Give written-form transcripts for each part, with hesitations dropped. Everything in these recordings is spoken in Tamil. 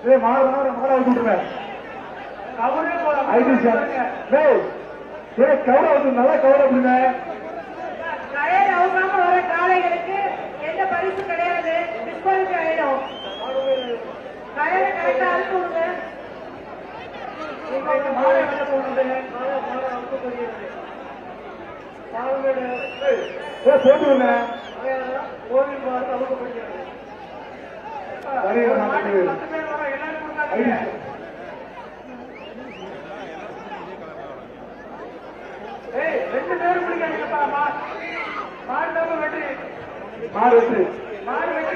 மாட விட்டுருவேன் கவலை வந்து நல்லா கவலை அப்படிங்க. கடையில் அவங்க வர காளைகளுக்கு எந்த பரிசு கிடையாது, டிஸ்குவாலிஃபை ஆயிடும். கடையில கரெக்டா அனுப்பி விடுங்க. போட்டுருங்க. ரெண்டு பேரும் பிடிக்காதீங்கப்பா. மாடு வெற்றி மாடு வெற்றி மாடு வெற்றி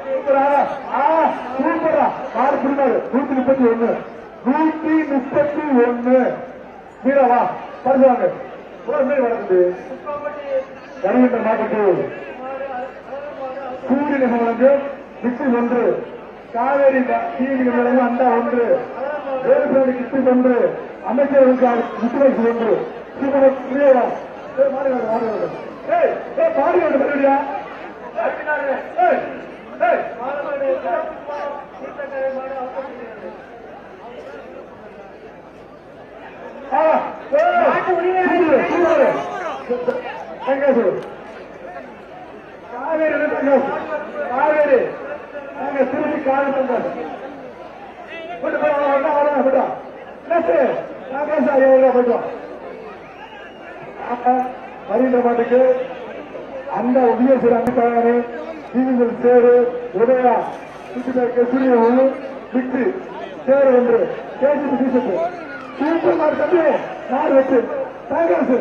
சூப்பரா மாடு பிடிக்காது. 131 131 வீரவா பரிசுவாங்க வளர்ந்து வருகின்ற நாட்டுக்கு சூரியன் வழங்கு விட்டு 1 காவேரி தீவிர வழங்கு அண்டா 1 வேலுசாமி கிட்டு 1 அமைச்சர்களுக்கு முத்துரைக்கு 1 சூப்பரா மாறி மறுபடியா காவேரி நாங்க திரும்பி காவேரி தந்தாரு வருகின்ற மாட்டுக்கு அந்த உபயோக அமைப்பாளர் டிவிகள் சேரு உதயா சூரிய விட்டு சேரு 1 கேஜி டீசர்ட் சூப்பர் மார்க் தம்பி நாடு வெட்டு தங்காசு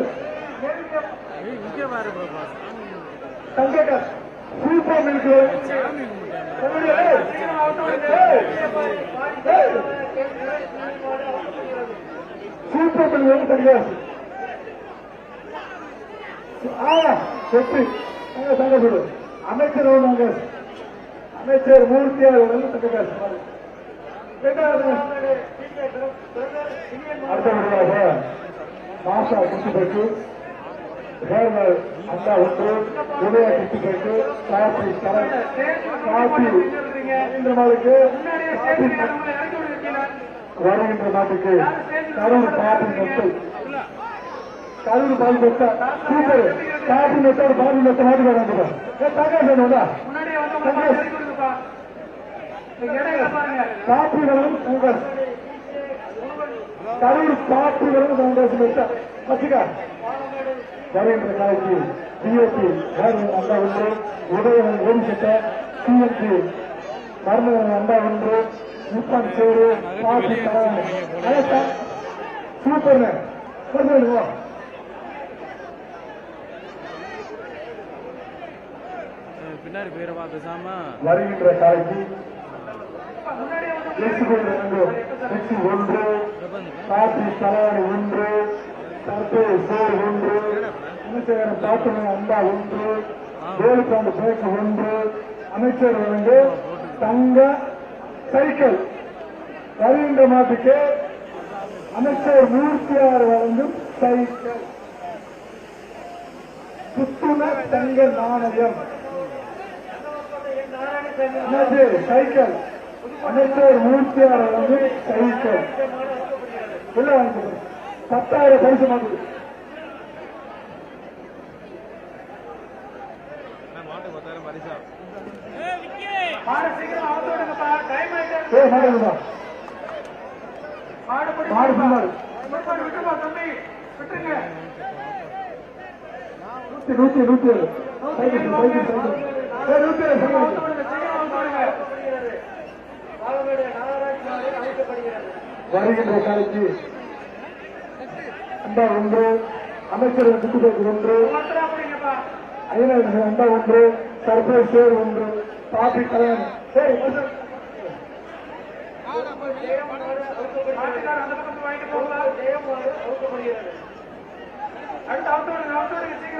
தங்கக்காசு சூப்பர் மில்க் சூப்பர் மில்க் தங்காசு வெற்றி தங்கசு அமைச்சர் அமைச்சர் மூர்த்தியார் தங்கக்காசு அடுத்தபடியாக மாசா குத்துப்பட்டு அண்டா 1 உதய குத்துப்பட்டு காப்பி காப்பி நாளுக்கு வருகின்ற நாட்டுக்கு கரூர் பாபி நெட்டை கரூர் பாபி நெட்ட சூப்பர் காப்பி நெட்ட ஒரு பாபி நெட்ட மாட்டு வேண்டாம் காப்பி வரும் காங்கிரஸ் கரூர் காப்பி வரும் காங்கிரஸ் நெட்ட பசிகா வருகின்ற நாளைக்கு டிஓபி அண்டா 1 உதயவன் ஓடிச்சட்ட சிஎம்பி மரணவன் அண்டா 1 முப்பான் சேரு காப்பி சூப்பர் பின்னாடி போயிடவா பேசாம வருகின்ற காலைக்கு 1 காப்பி தலைவணி 1 தற்போது சேர் 1 அமைச்சர் பாட்டுமை அண்டா 1 வேலுக்காண்டு பேக்கு 1 அமைச்சர் வந்து தங்க சைக்கிள் வருகின்ற மாட்டுக்கு அமைச்சர் மூர்த்தியார் வழங்கும் சைக்கிள் புத்துண தங்க நாணயம் சைக்கிள் அமைச்சர் மூர்த்தியார் வழங்கும் சைக்கிள் உள்ள வாங்க 10,000 பரிசு மாதிரி வருகின்ற காலைக்கு அண்டா 1 அமைச்சர் குத்துப்பேக்கு 1 ஐநூறு அண்டா 1 சர்ப்ரைஸ் சேர் 1 காப்பி கல்யாணம் சரி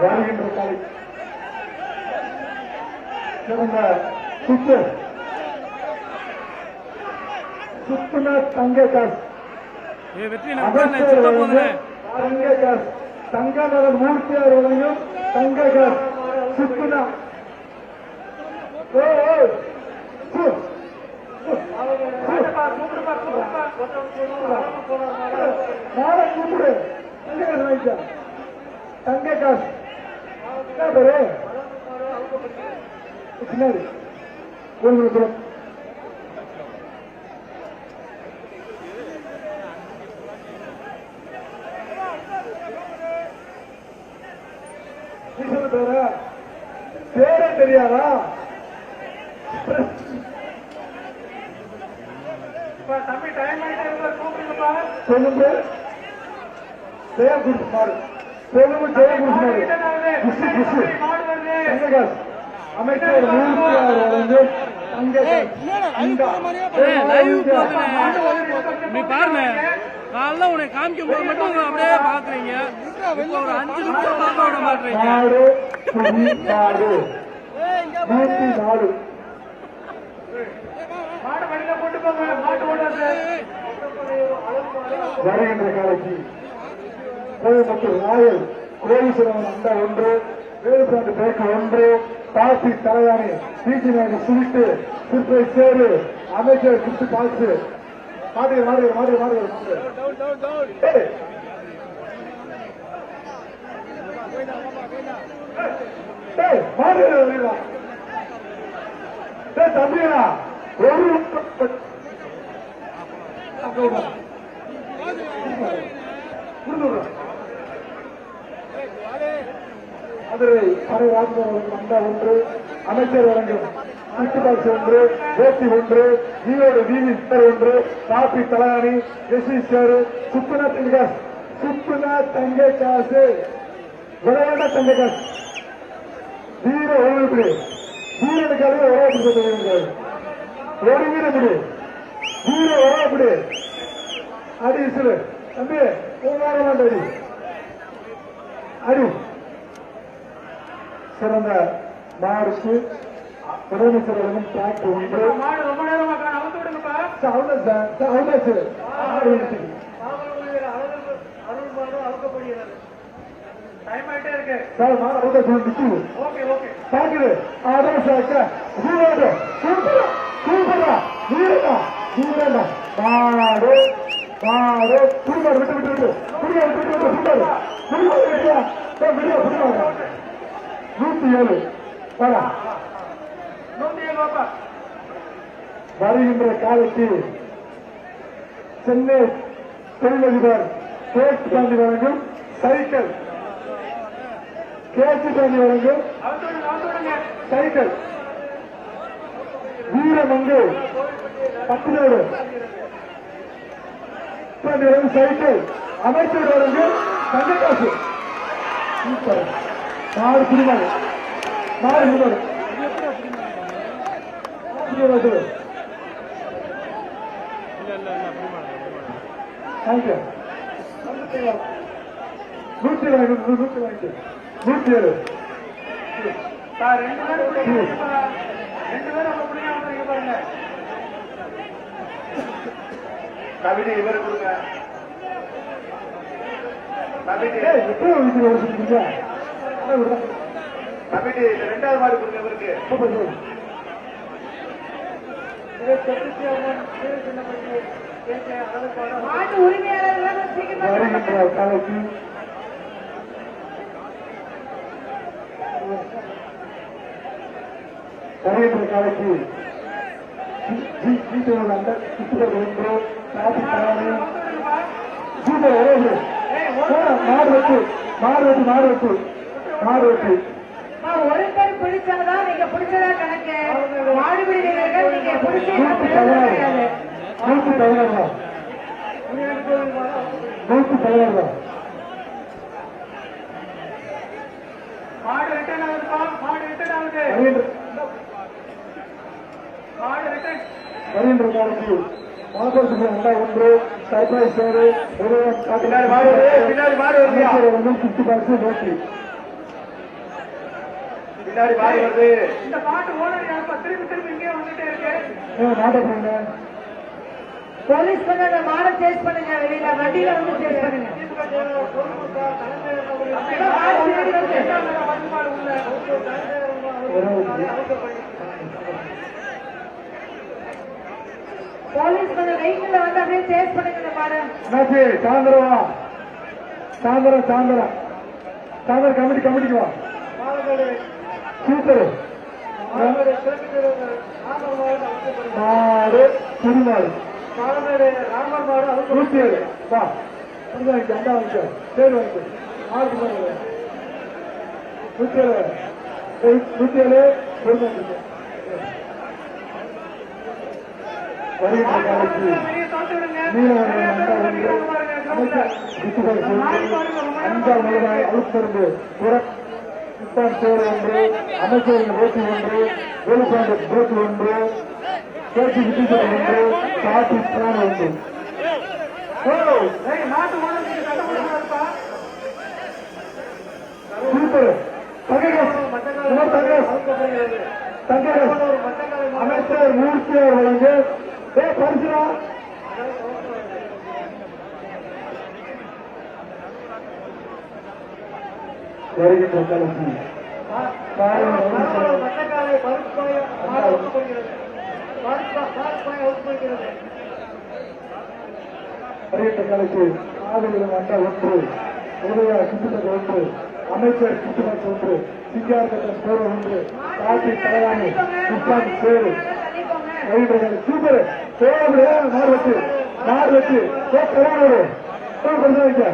வருகின்ற காலை சிறந்த சுத்துனா தங்க காசு தங்க காசு தங்கநகர் மூர்த்தியார் வழங்கும் தங்க காசு சுத்துனா மாலை கூப்பிடு தங்க காசு என்ன பேரு பின்னாடி உங்களுக்கு பேர பேரே தெரியாதா தம்பி டைம் ஆயிட்டு கூப்பிடுங்கப்பா. சொல்லுங்க ஜெயம் குடிச்சுமாறு சொல்லுங்க ஜெயம் குடிச்சுமாறு குஷி குஷி மாடு வருது. தங்ககாஸ் அமைச்சர் 106 வழங்கு நீ பாருங்க காலைல உன்னை காமிக்கும் போது மட்டும் அப்படியே பாக்குறீங்க. இப்போ ஒரு 5 நிமிஷம் பார்க்க விட மாட்டீங்க. நாடு நாடு 104 மாடு வண்டியில கொண்டு போங்க. மாட்டு ஓடாது. வருகின்ற காலைக்கு கோயம்புத்தூர் ராயல் கோயீஸ்வரன் அண்டா 1 வேலுசாமி பேக்கு 1 காசி தலையாணி பிஜி நாடு சுவிட்டு சிற்பை சேரு அமைச்சர் கிறிஸ்து பாசு மாடு மாடு மாடு மாடு மாடு தம்பியா ஒரு மதுரை படை ராஜ்பவன் அண்டா 1 அமைச்சர் வழங்கும் சுற்றுபாட்சி 1 வேட்டி 1 ஈரோடு வீதி 1 காப்பி தலையாணி எஸ்சி சேரு சுப்புனா தங்ககாசு சுப்புனா தங்க காசு விளையாட தங்க காசு வீர ஒழுங்குபடி வீரனுக்காக ஒரே ஒரு வீரப்படி வீர ஒரேப்படி அடி சொல்லு தம்பி அடி அடி சிறந்த மாடுக்கு முதலமைச்சர் வழங்கும் டிராக்ட் 1 மாடு ரொம்ப நேரமா அவுத்து விடுங்கப்பா. அருள்மாடு அவுக்கப்படுகிறது. டைம் ஆயிட்டே இருக்கு. சார் மாடு அவுதா நிற்குது ஓகே ஓகே. பாக்குது அதான் சார் வீரோடு சூப்பரா சூப்பரா வீரடா வீரடா மாடு மாடு குடும்பாடு விட்டு விட்டு விட்டு குடும்பாடு விட்டு விட்டு குடும்பாடு குடும்பாடு விட்டு விடியா குடும்பாடு 107 வரா 107 பாப்பா. வருகின்ற காலைக்கு சென்னை தொழிலதிபர் கேசி காந்தி வழங்கும் சைக்கிள் கேசி காந்தி வழங்கும் அவுத்து விடுங்க. சைக்கிள் வீரமங்கு 10 சைக்கிள் அமைச்சர் வழங்கும் தங்கக்காசு சூப்பர் மாடு குடிமாடு மாடு குடிமாடு தேங்க்யூ 107 சார் 2 பேரும் பிடிங்க. 2 பேரும் உங்க பிடிங்க வந்துருங்க பாருங்க. கவிதை இவர் கொடுங்க. கவிதை கவிதை 2வது மாடு கொடுங்க இவருக்கு. மாட்டு உரிமையாளர்கள் சீக்கிரமா வருகின்ற காலைக்கு வருகின்ற காலைக்கு அந்த சுற்றுலா 1 டிராபிக் தலைமை சூப்பர் மாடு வெட்டு மாடு வெட்டு மாடு வெட்டு மாடு வெட்டு ஒருத்தர் பிடிச்சதா நீங்க பிடிச்சதா கணக்கு மாடுபிடி வீரர்கள் நீங்க பிடிச்சி கிடையாது 116 மாடு ரிட்டர்ன் ஆகுதுப்பா. மாடு ரிட்டர்ன் ஆகுது. மாடு ரிட்டர்ன். வருகின்ற காலைக்கு மனப்பரிசு அண்டா 1 சர்ப்ரைஸ் சேரு பின்னாடி மாடு வருது. பின்னாடி மாடு வருது. சுற்றி பார்த்து நோக்கி பின்னாடி மாடு வருது. இந்த மாட்டு ஓனர் யாருப்பா? திருப்பி திருப்பி இங்கே வந்துட்டே இருக்கு. மாட்ட போங்க போலீஸ் பண்ண அந்த மாடை சேஸ் பண்ணுங்க. வெளியில வண்டியில வந்து சேஸ் பண்ணுங்க. ஒரே போலீஸ் கொஞ்சம் வெஹிக்கிள்ல வந்து அப்படியே சேஸ் பண்ணுங்க இந்த மாடு. என்னாச்சு சாயந்தரம் வா சாயந்தரம் சாயந்தரம் சாயந்தரம் கமிட்டிக்கு வா சூப்பர் மாடு திருமாடு ராமர் மாடு 107 வா அண்டா வாங்கிக்க சரி வாங்கிக்க மாடு 107 வருகின்ற காலத்தில் அஞ்சாம் முதலாய் அழுத்தருந்து புறப்பான் சேர் ஒன்று அமைச்சரின் போட்டி ஒன்று வெளிப்பாண்டு போட்டி ஒன்று பேச்சு விட்டுகள் ஒன்று காட்டி பிராண ஒன்று சூப்பர் தங்கரஸ் அமைச்சர் மூர்த்தியார் வழங்கு பரிசுரா வருகின்ற கலசி வருகின்ற கலசி ஆதரவு அண்டா ஒன்று உதய சுற்றுலா ஒன்று அமைச்சர் சுற்றுலா ஒன்று சிங்கார்கட்டன் சேர ஒன்று காட்டி தலைவாணி புஷ்பான் சேரு சூப்பர் மாறு வச்சு கருவாடு கொஞ்சம் வைக்க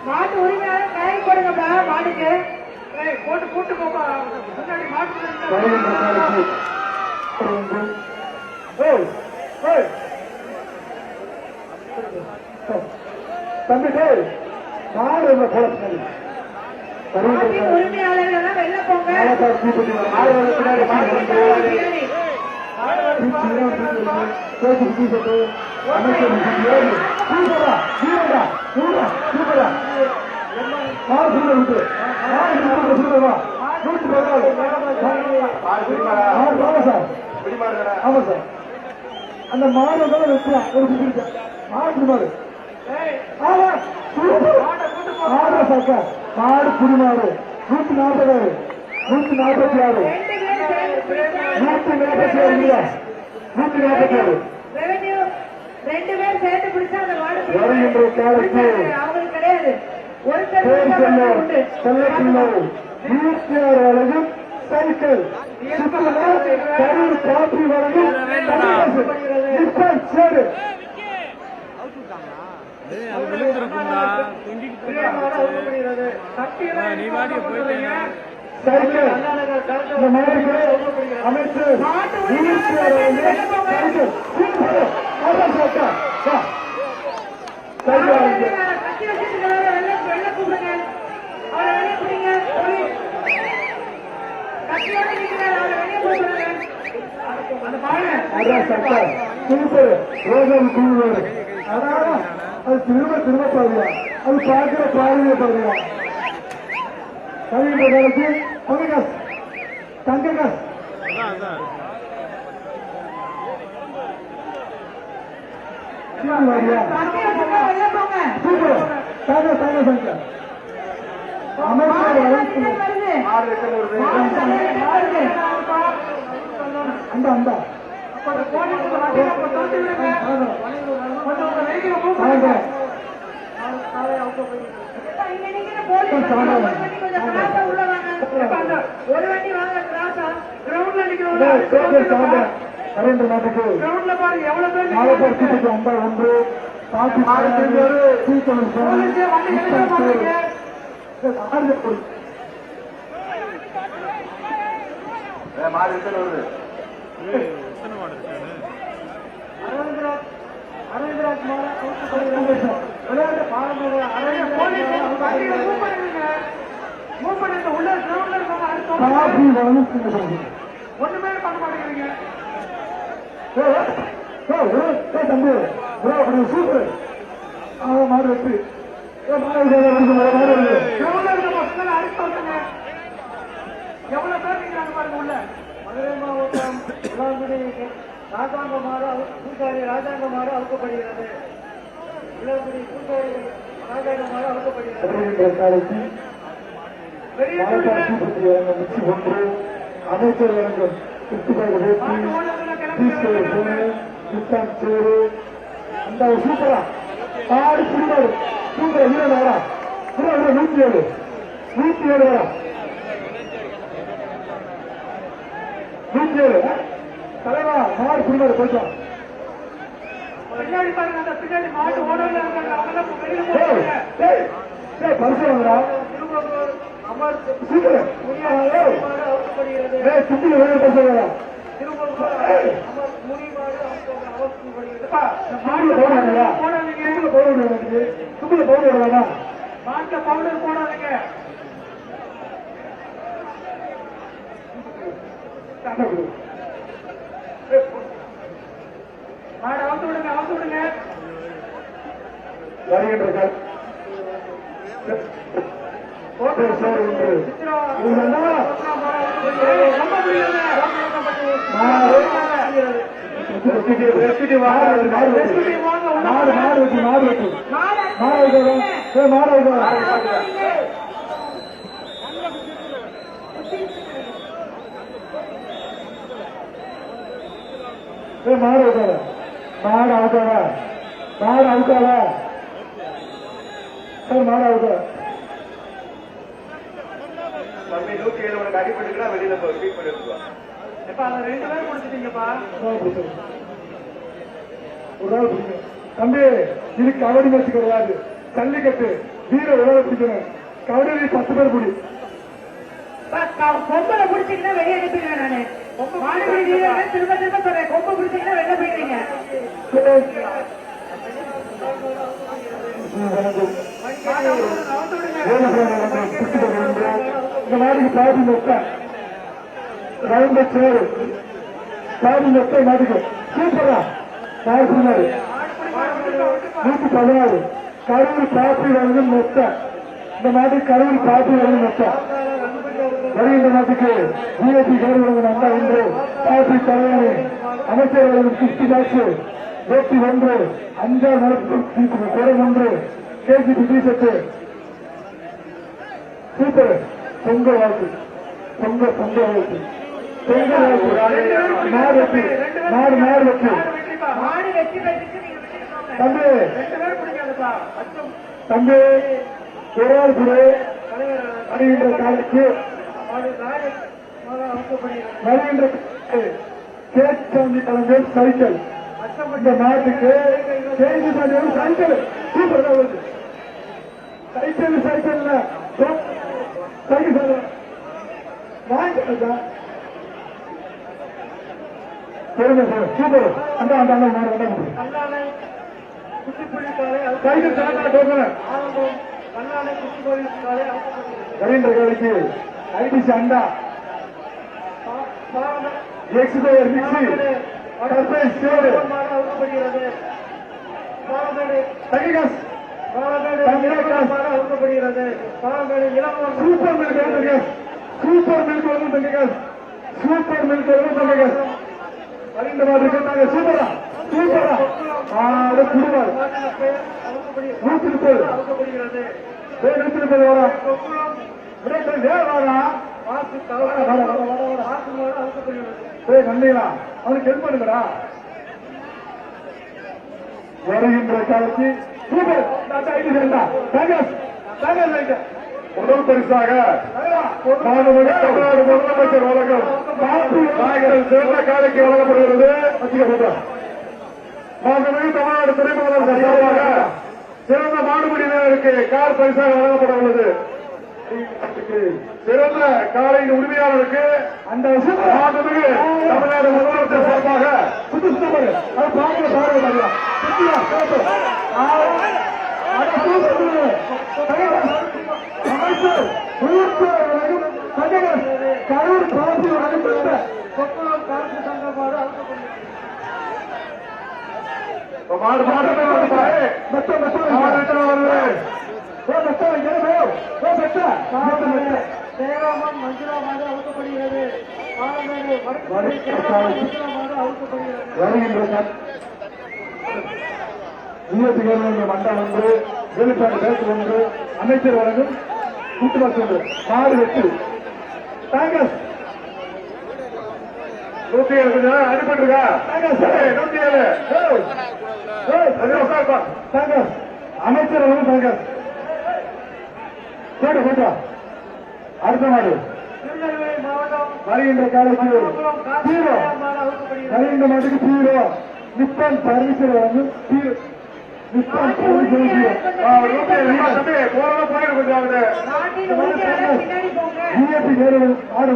மாட்டு உரிமையாளர் கை கொடுங்கப்பா மாட்டுக்கு போட்டு கூட்டு போப்பா முன்னாடி மாட்டு தம்பி மாடு என்ன போல உரிமையாளர்கள் வெளில போங்க. ஆமா சார் அந்த மாடு வைக்கலாம் ஒரு மாடு மாடு மாடு புடிமாடு 140 146 146 ரெவென்யூ 2 பேர் சேர்த்து பிடிச்சா அந்த மாடு வருகின்ற காலத்தில் அவங்களுக்கு கிடையாது. ஒருத்தர் செல்லப்பிள்ளை 106 வழங்கும் சைக்கிள் கரூர் காப்பி வழங்கும் சேரு நீ வாடி போயிட்டீங்க சைக்கிள் இந்த மாடுக்கு அமைச்சர் சூப்பர் ரோஜன் குழுவர் அதான் அது திரும்ப பாருங்க அது பார்க்கிற பாருங்க பாருங்க கவின்ற காலத்தில் தங்ககாஸ் சூப்பர் தாங்க அந்த நரேந்திர நாட்டுக்கு நாலப்பூர் அம்பா ஒன்று ஒண்ணுமே பண்ண மாட்டேங்கிறீங்க. தம்பி சூப்பர் மாடு வெற்றி எவ்வளவு பேர் நிக்கிறாங்க பாருங்க உள்ள. மதுரை மாவட்டம் உலாங்குடி ராஜாங்கமாறு பூசாரி ராஜாங்கமாறு அழுக்கப்படுகிறது. உலாங்குடி பூசாரி வருகின்ற காலைக்கு மாவட்ட பற்றி வழங்கும் மிச்சி ஒன்று அமைச்சர் வழங்கும் சுற்றுப்பாடு சுத்தம் சேரு அந்த சூப்பரா ஆடு புரிவாரு சூப்பரா வீரன் வரா 107 வரா 107 தலைவா மாடு புரிவாரு போயிட்டோம் பின்னாடி பாருங்க அந்த பின்னாடி மாட்டு ஓடல இருக்காங்க அவங்க வெளியில பரிசு வாங்குறா அமர் சூப்பர் அவசப்படுகிறது சுத்தில வெளியே பரிசு வாங்குறா மாட்ட பவுடர் போடாதீங்க மாடு அவுத்து விடுங்க வருகின்ற அடிப்பட்டுக்கிறா வெளியில ட்ரீட் பண்ணிருக்கோம் இப்ப அதை 2 பேர் கொடுத்துட்டீங்கப்பா தம்பி இது கபடி மேட்ச் கிடையாது ஜல்லிக்கட்டு வீர உலக பிடிக்கணும் கபடி 10 பேர் பிடி கொம்பல பிடிச்சீங்கன்னா வெளியே அனுப்பிடுவேன் நானு மாணவர்கள் வீரர்கள் திரும்ப சொல்றேன் கொம்பை பிடிச்சீங்கன்னா வெளில போயிடுவீங்க இந்த நாட்டுக்கு பாதி மொத்த ரவுண்ட சேரு பாதி மொத்த நாட்டுக்கு சூப்பரா சொன்னாரு 116 கரூர் காப்பி வழங்கு மொத்த இந்த நாட்டுக்கு கரூர் காப்பி வழங்கு மொத்த வருகின்ற நாட்டுக்கு பிஎஸ்சி கரூர் வழங்கும் அண்ணா ஒன்று காப்பி தலைவணி அமைச்சர் வழங்கும் 60 லேக்ஸ் வேட்டி 1 அஞ்சாறு நடப்பு குறை 1 கேஜிபி டிஷர்ட் சூப்பர் பொங்க வாழ்த்து பொங்க வாழ்த்து பொங்க வாழ்த்து நாடு வெற்றி மாடு வெற்றி பெற்றுட்டு நீங்க விட்டுட்டு தம்பி 2 பேர் பிடிக்காதுப்பா தம்பி துறை அணிகின்ற காலைக்கு வருகின்ற கேட்சாந்தி கலைஞர் சைக்கிள் இந்த நாட்டுக்கு கேள்வி சைக்கிள் சூப்பர் வருது சைக்கிள் வாங்கிட்டா பெருமை சார் சூப்பர் அந்த கல்லாலை குச்சிப்புள்ளி காலை சைக்கிள் ஆரம்பம் கல்லாலை குச்சிப்புள்ளி காலை வருகின்ற காலைக்கு ஐடிசி அண்டா எக்ஸ்பயர் மிக்சி சர்ப்ரைஸ் சேரு அவுக்கப்படுகிறது தங்கிகாஸ் அவுக்கப்படுகிறது இளம் சூப்பர் மில்க் தங்கிகாஸ் சூப்பர் மில்க் வந்து தங்கிகாஸ் சூப்பர் மில்க் வந்து தங்கிகாஸ் வருகின்ற மாதிரி சூப்பரா குடும்பம் 130 அவுக்கப்படுகிறது 130 வரா வரா நன்றிங்களா அவனுக்கு ஹெல்ப் பண்ணுங்கடா வருகின்ற காலத்தில் முதல் பரிசாக தமிழ்நாடு முதலமைச்சர் வழங்கும் நாயகர்கள் சிறந்த காலைக்கு வழங்கப்படுகிறது மாண்புமிகு தமிழ்நாடு துணைமுதலமைச்சர் சார்பாக சிறந்த மாடுபிடி வீரருக்கு கார் பரிசாக வழங்கப்பட உள்ளது சிறந்த காலையின் உரிமையாளருக்கு அந்த மாண்புமிகு தமிழ்நாடு முதலமைச்சர் சார்பாக அமைச்சர் கரூர் பாசி வழங்கப்பட்ட காற்று சங்கப்பாடு சேவாமன் மஞ்சுளா மாடு அவுக்கப்படுகிறது வருகின்ற மண்டலம் வந்து வேலுச்சாமி பேசு ஒன்று அமைச்சர் வழங்கும் கூட்டுவாசி ஒன்று மாடு வெட்டு காங்கிரஸ் 107 அடிபட்டுருக்கா 107 காங்கிரஸ் அமைச்சர் வழங்கும் காங்கிரஸ் போட்டு போட்டா அடுத்த மாடு திருநெல்வேலி மாவட்டம் வருகின்ற காலைக்கு ஹீரோ வருகின்ற மாட்டுக்கு ஹீரோ நிப்பான் பர்மிஷன் வழங்கும் ஹீரோ நிப்பான் பர்மிஷன் போறத போயிட கொஞ்சம் ஆகுது நாட்டின் உரிமையாளர் பின்னாடி போங்க. பிஜேபி நேரம் ஆடு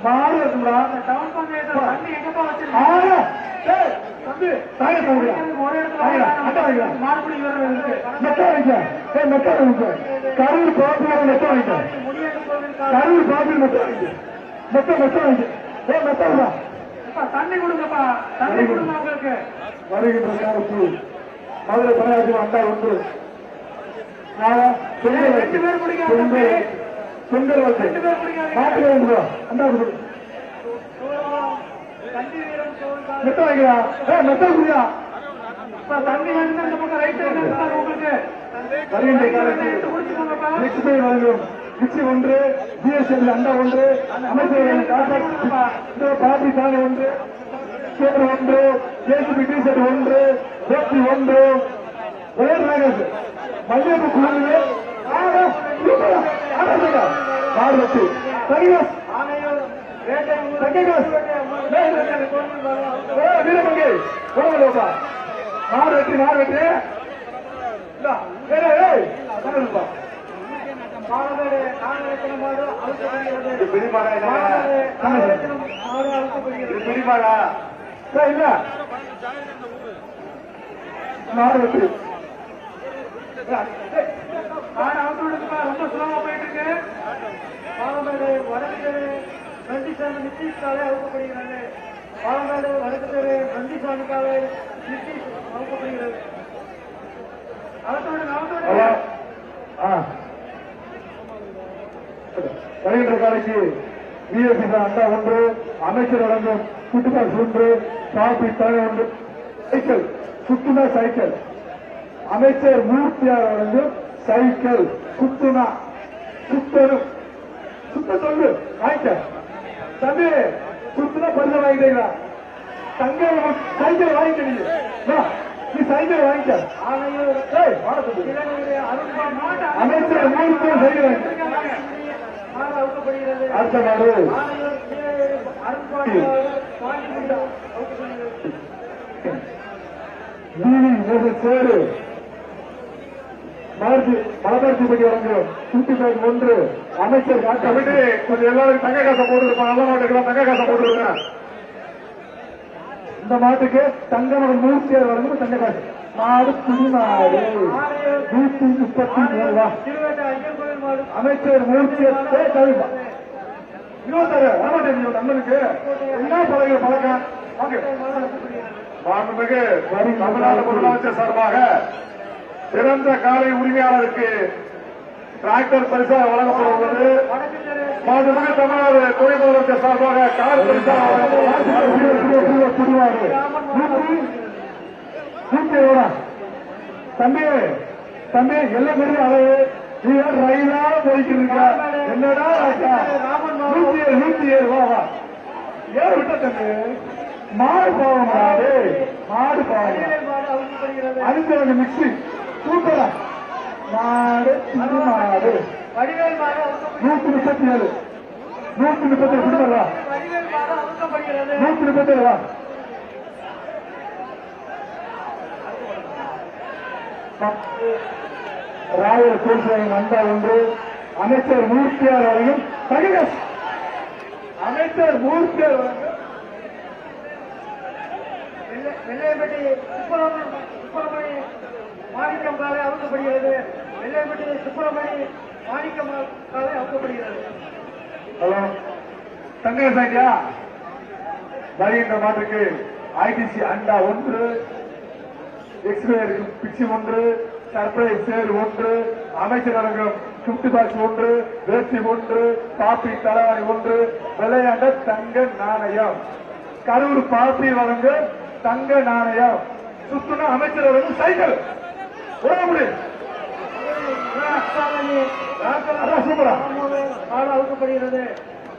மாடு இருக்குங்களா டவுன் பஞ்சாயத்து தண்ணி எங்கப்பா வச்சிருக்கீங்க? தம்பி தாங்க தாங்க ஒரே இடத்துல மாடுபிடி வீரர்கள் இருக்கு. மெத்த வாங்கிக்க மெத்த வாங்கிக்க கரூர் பாப்பியோட மெத்த வாங்கிக்க முடியாது கோவில் கரூர் பாப்பியில் மெத்த வாங்கிக்க மெத்த வாங்கிக்க மெத்த வா தண்ணி கொடுங்கப்பா, தண்ணி கொடுங்க உங்களுக்கு. வருகின்ற காலத்து மதுரை பணியாற்றி அண்டா ஒன்று ரெண்டு பேர் பிடிக்காது தம்பி. சுந்தர் வந்து ரெண்டு பேர் பிடிக்காது. மாட்டு ஒன்று அண்டா ஒன்று தண்ணி வீரம் கோவில் மெத்த வாங்கிக்கிறா மெத்த குடியா தண்ணி வந்து அந்த பக்கம் ரைட் சைடு இருந்தாங்க உங்களுக்கு. வருகின்ற காலத்து எடுத்து குடிச்சுக்கோங்கப்பா. லட்சுமி வழங்கும் மிக்சி ஒன்று பிஎஸ்எல் அண்டா ஒன்று அமைச்சர் பாட்டி தானே ஒன்று சோறு ஒன்று ஜேசிபி டிஷர்ட் ஒன்று சேஃப்டி ஒன்று ஒரே நாகஸ் மல்லிகைப்பூ குழந்தை மாடு வச்சு சங்ககாஸ் ஆனையூர் வேட்டை சங்ககாஸ் வீரமங்கை போகலப்பா மாடு வெற்றி மாடு வெற்றி மாணவர்களே, நாகரத்தின மாடு அழுத்தப்படுகிறது. பிடிமாடா நாகரத்தினம் மாடு அழுத்தப்படுகிறது. பிடிமாடா இல்ல மாடு வெற்றி மாடு அவுத்துடுங்கப்பா, ரொம்ப ஸ்லோவா போயிட்டு இருக்கு. மாணவர்களே, வடக்கு தெரு நந்திசாமி நித்திஷ் காலை அழுத்தப்படுகிறது. மாணவர்களே, வடக்கு தெரு நந்திசாமி காலை நித்திஷ் அழுத்தப்படுகிறது. அழுத்தவிடுங்க, அழுத்தவிடுங்க. வருகின்ற காலைக்கு பிஎஸ்சி அண்டா ஒன்று அமைச்சர் வழங்கும் சுட்டுபாஸ் ஒன்று காபி தலை ஒன்று சைக்கிள் சுத்துனா சைக்கிள் அமைச்சர் மூர்த்தியார் வழங்கும் சைக்கிள் சுத்துனா சுத்தரும் சுத்த சொல்லு வாங்கிக்க தம்பி சுத்துனா பரிசு வாங்கிட்டீங்களா தங்க சைக்கிள் வாங்கிக்க நீ சைக்கிள் வாங்கிக்க ஆனையூர் வாடகை இளநீர் அருண்பா மாடு அமைச்சர் மூர்த்தியார் சைக்கிள் வாங்கிக்க மாடு அவுக்கப்படுகிறது. அடுத்த மாடு ஆனையூர் அருண்பாடி பாண்டிகுண்டு அவுக்கப்படுகிறது. சேரு மலபார்த்திப்பட்டி வழங்கும் சுட்டி பேக் ஒன்று அமைச்சர் காட்டப்பட்டு கொஞ்சம் எல்லாரும் தங்க காசை போட்டுருப்பாங்க நல்ல மாட்டுக்கெல்லாம் தங்க காசை போட்டுருங்க இந்த மாட்டுக்கு தங்கமகன் மூர்த்தியார் வழங்கும் தங்க காசு மாடு புதுநாடு 133 ரூபா திருவேட்டை ஐயர் கோயில் மாடு அமைச்சர் மூர்த்தியார் தவிப்பா இன்னொரு வரமாட்டேன் நம்மளுக்கு என்ன பழகிற பழக்கம் மாண்புமிகு தமிழ்நாடு முதலமைச்சர் சார்பாக சிறந்த காலை உரிமையாளருக்கு டிராக்டர் பரிசாக வழங்கப்பட உள்ளது. மாண்புமிகு தமிழ்நாடு துணை முதலமைச்சர் சார்பாக கார் பரிசாக தம்பி தம்பி எல்லாம் பெரிய அளவு நீ ரயிலா போய்க்கிட்டு என்னடா 107 வா வா ஏன் விட்ட தம்பி மாடு பாவம் மாடு பாவம் மாடு அவுக்கப்படுகிறது. அடுத்த மிக்சி சூப்பரா மாடு சிறு மாடு வடிவேல் மாடு அவுக்கப்படுகிறது. 137 விடுதலா வடிவேல் மாடு அவுக்கப்படுகிறது. 137 வா ராயல் கோல்சாயின் அண்டா ஒன்று அமைச்சர் மூர்த்தியார் வரையும் தகவல் அமைச்சர் மூர்த்தியார் வரையும் வெள்ளையப்பட்டி சுப்பிரமணி மாணிக்கம் காலை அவுக்கப்படுகிறது. வெள்ளையப்பட்டி சுப்பிரமணி மாணிக்கம் காலை அவுக்கப்படுகிறது. ஹலோ தங்க சாக்கியா வருகின்ற மாட்டுக்கு ஐடிசி அண்டா ஒன்று எக்ஸ்ரே பிச்சி ஒன்று சர்ப்ரைஸ் சேர் ஒன்று அமைச்சர் வழங்கும் கிஃப்ட் பாக்ஸ் ஒன்று வேஷ்டி ஒன்று காப்பி தலவாணி ஒன்று விளையாண்ட தங்க நாணயம் கரூர் பாப்பி வழங்கும் தங்க நாணயம் சுத்துனா அமைச்சர் வழங்கும் சைக்கிள் உடம்புடி காலனி அதான் சூப்பரா மாடு அவுக்கப்படுகிறது.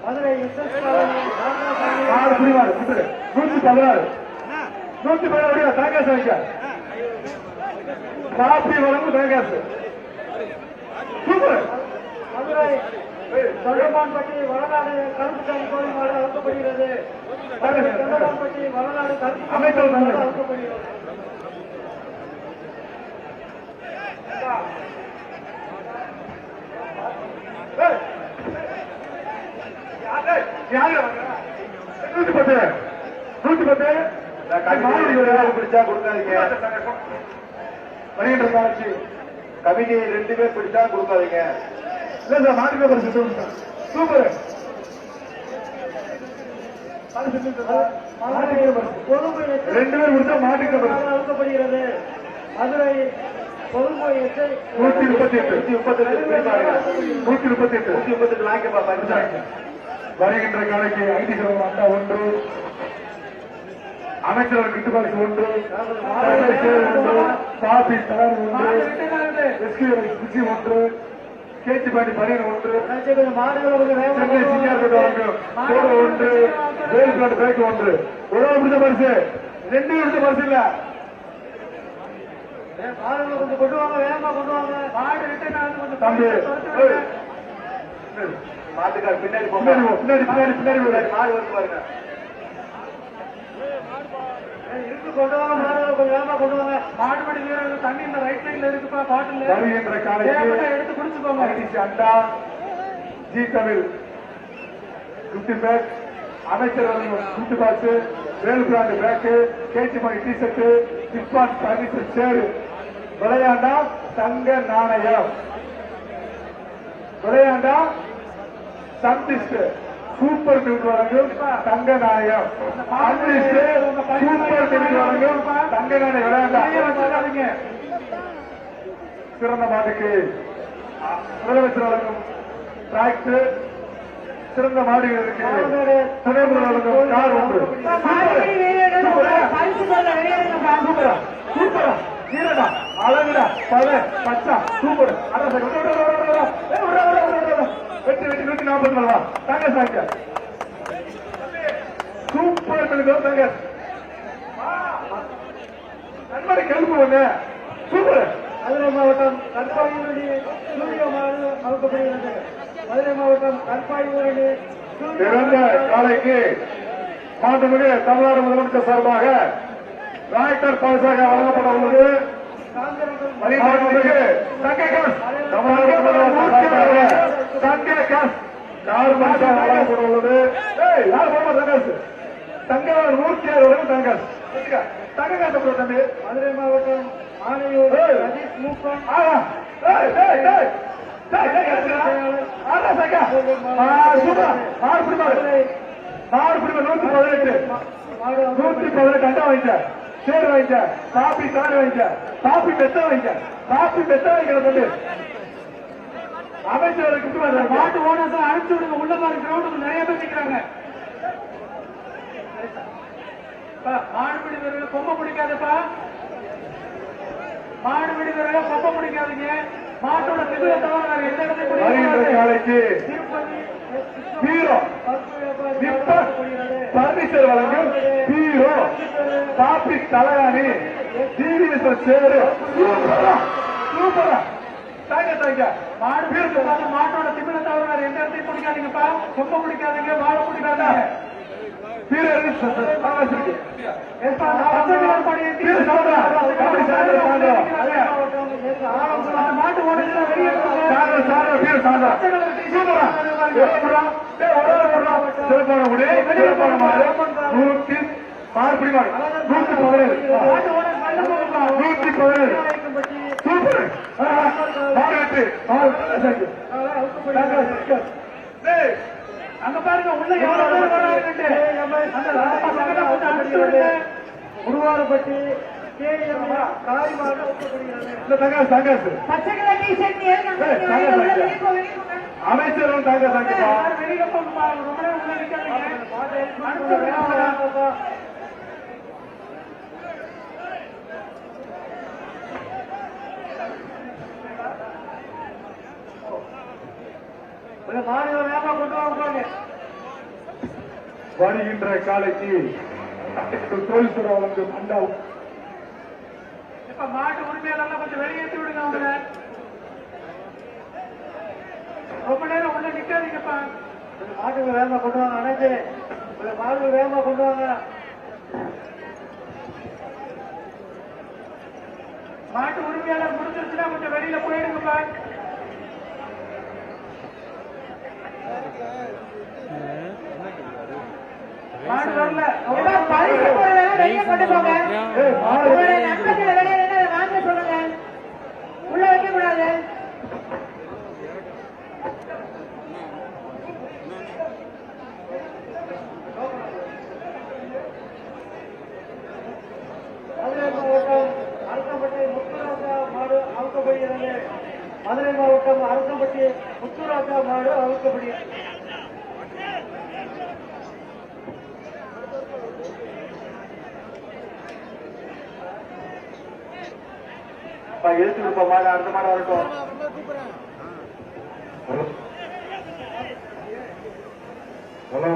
மதுரை எஸ்எஸ் காலனி ஆறு புரிவாரு 116 116 தாங்காசு வைக்க காப்பி வழங்கும் தாங்காசு சூப்பர். மதுரை தொண்டமான்பட்டி வடநாடு கருப்புசாமி கோயில் மாடு அவுக்கப்படுகிறது. தொண்டமான்பட்டி வடநாடு அமைச்சர் கருப்புசாமி மாடு அவுக்கப்படுகிறது. பிடிச்சா கொடுக்காதீங்க. வருகின்ற காட்சி கவிதை 2 பேர் பிடிச்சா கொடுக்காதீங்க. இல்ல சார் மாட்டு பேப்பர் சூப்பர். பொதுமை 2 பேர் பிடிச்சா மாட்டு பேப்பர் அவுக்கப்படுகிறது. மதுரை பொதுமை 138 வருகின்ற காலைக்கு ஐடிசிரம் அண்டா 1 அமைச்சர் கிட்டு பாலிசி 1 காபி தலர் 1 எஸ்கி 1 கேச்சிபாடி பனியன் 1 சென்னை சிங்கார்பேட்டை வழங்கும் சோடு 1 வேல்பிளாட் பேக் 1 உழவு பிடிச்ச பரிசு 2 பிடிச்ச பரிசு இல்ல கொஞ்சம் கொண்டு வாங்க, வேகமா கொண்டு வாங்க. மாடு ரிட்டர்ன் ஆகுது, கொஞ்சம் தம்பி மாட்டுக்கார் பின்னாடி பின்னாடி மாடு வந்து பாருங்க. இருக்கு கொண்டு வாங்க, மாடு கொஞ்சம் வேகமா கொண்டு வாங்க. மாடுபடி வீரர்கள் தண்ணி இந்த ரைட் சைடுல இருக்குப்பா பாட்டில் வருகின்ற காலைக்கு எடுத்து குடிச்சுக்கோங்க. ஐடிசி அண்டா ஜி தமிழ் 50 பேக் அமைச்சர் வழங்கும் 50 பாக்ஸ் வேல்பிராண்ட் பேக்கு கேச்சிமணி டி ஷர்ட் டிஸ்பான் பர்னிச்சர் சேரு விளையாண்டா தங்க நாணயம் விளையாண்டா சந்திஸ்ட் சூப்பர் மில்க் வழங்கும் தங்க நாணயம் சந்திஸ்ட் சூப்பர் மில்க் வழங்கும் தங்க நாணயம் விளையாண்டா சிறந்த மாட்டுக்கு முதலமைச்சர் வழங்கும் டிராக்டர் சிறந்த மாடுகளுக்கு துணைமுறை வழங்கும் கார் 1 மாடுபிடி வீரர்கள் பரிசு சொல்ல வெளியேறுங்கப்பா. சூப்பரா சூப்பரா நீரடா அழகுடா பல பச்சா சூப்பர் வெற்றி 140 தங்க சாங்க சூப்பர் தங்க நண்பரை கெழுப்பு ஒண்ணு சூப்பர். மதுரை மாவட்டம் கற்பாயூரணி சூரிய மாடு அவுக்கப்படுகிறது. மதுரை மாவட்டம் கற்பாயூரணி சிறந்த காலைக்கு மாண்புமிகு தமிழ்நாடு முதலமைச்சர் சார்பாக டிராக்டர் பரிசாக வழங்கப்பட உள்ளது. மாண்புமிகு தங்க காஸ் தமிழ்நாடு முதலமைச்சர் சார்பாக தங்க காஸ் கார் பரிசாக வழங்கப்பட உள்ளது. யார் போமா தங்காசு தங்க 106 வரைக்கும் தங்காசு தங்க காசு தம்பி. மதுரை மாவட்டம் ஆனையூர் ரஜீஷ் மூக்கம் அண்டா வாங்கிக்க சேர் வாங்கிக்க காப்பி தாடு வாங்கிக்க காப்பி பெத்த வாங்கிக்க காப்பி பெத்த வாங்கிக்கிற சொல்லு அமைச்சர்களுக்கு மாட்டு ஓனர்ஸ் அனுப்பிச்சு விடுங்க. உள்ள பாருங்க கிரௌண்டுக்கு நிறைய பேர் நிக்கிறாங்க. மாடுபிடி வீரர்கள் கொம்ப பிடிக்காதப்பா. மாடுபிடி வீரர்கள் கொம்ப பிடிக்காதீங்க. மாட்டோட திமிரை தவிர வேற எந்த இடத்தையும் வருகின்ற பிடிக்காது. காலைக்கு திருப்பதி ஹீரோ பர்னிச்சர் வழங்கும் ஹீரோ காப்பி தலையாணி டிவிஎஸ் சேரு சூப்பரா சூப்பரா தாங்க தாங்க மாடு வீரர்கள் பார்த்து மாட்டோட திமிரை தவிர வேற எந்த இடத்தையும் பிடிக்காதீங்கப்பா. கொம்ப பிடிக்காதீங்க, வாழை பிடிக்காதீங்க. மாட்டு ஓனர்ஸ் வெளியே அங்க பாருங்க உள்ள எவ்வளவு பேர் வராங்க. உருவாரப்பட்டி காரிமாக ஊக்கப்படுகிறது. பச்சை கலர் டிஷர்ட் அமைச்சரும் தாங்க தாங்கப்பா வெளியே போங்கப்பா. ரொம்ப நேரம் உள்ள நிக்காதீங்க. மாநில வேகமா கொண்டு வாங்க. வருகின்ற காலைக்கு தொழில்துறை வழங்கும் அண்டா. இப்ப மாட்டு உரிமையாளர் கொஞ்சம் வெளியேற்றி விடுங்க அவங்கள. ரொம்ப நேரம் உள்ள நிக்காதீங்கப்பா. மாட்டுக்கு வேகமா கொண்டு வாங்க. அனைத்து மாடு வேகமா கொண்டு வாங்க. மாட்டு உரிமையாளர் முடிஞ்சிருச்சுன்னா கொஞ்சம் வெளியில போயிடுங்கப்பா. மாடு வரல. பரிசு பொருளெல்லாம் வெளியே கொண்டு போங்க. உங்களுடைய நண்பர்கள் வெளியே நின்று அதை வாங்க சொல்லுங்க. உள்ள வைக்க கூடாது. மதுரை மாவட்டம் அரசம்பட்டி முத்துராஜா மாடு அவுக்கப்படுகிறது. மதுரை மாவட்டம் அரசம்பட்டி முத்துராஜா மாடு அவுக்கப்படுகிறது. எழுத்து கொடுப்பா மாடு அடுத்த மாடு வரட்டும். ஹலோ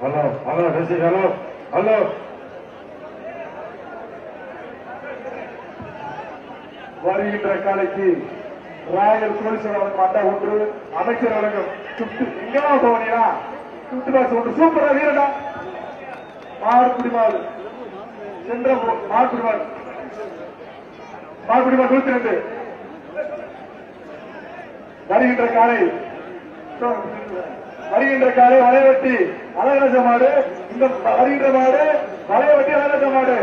ஹலோ ஹலோ ரசி ஹலோ ஹலோ. வருகின்ற காலைக்கு ராயல் போலீசார் வழங்கும் அண்டா ஒன்று, அமைச்சர் வழங்கும் எங்கெல்லாம் போவீங்களா சுட்டு பாஸ் ஒன்று. சூப்பரா வீரடா மாடுபிடி மாடு சென்ற மாடுபிடி மாடு 102. வருகின்ற காலை வளைவட்டி அழகராஜ மாடு. இந்த வருகின்ற மாடு வளைவட்டி அழகராஜ மாடு.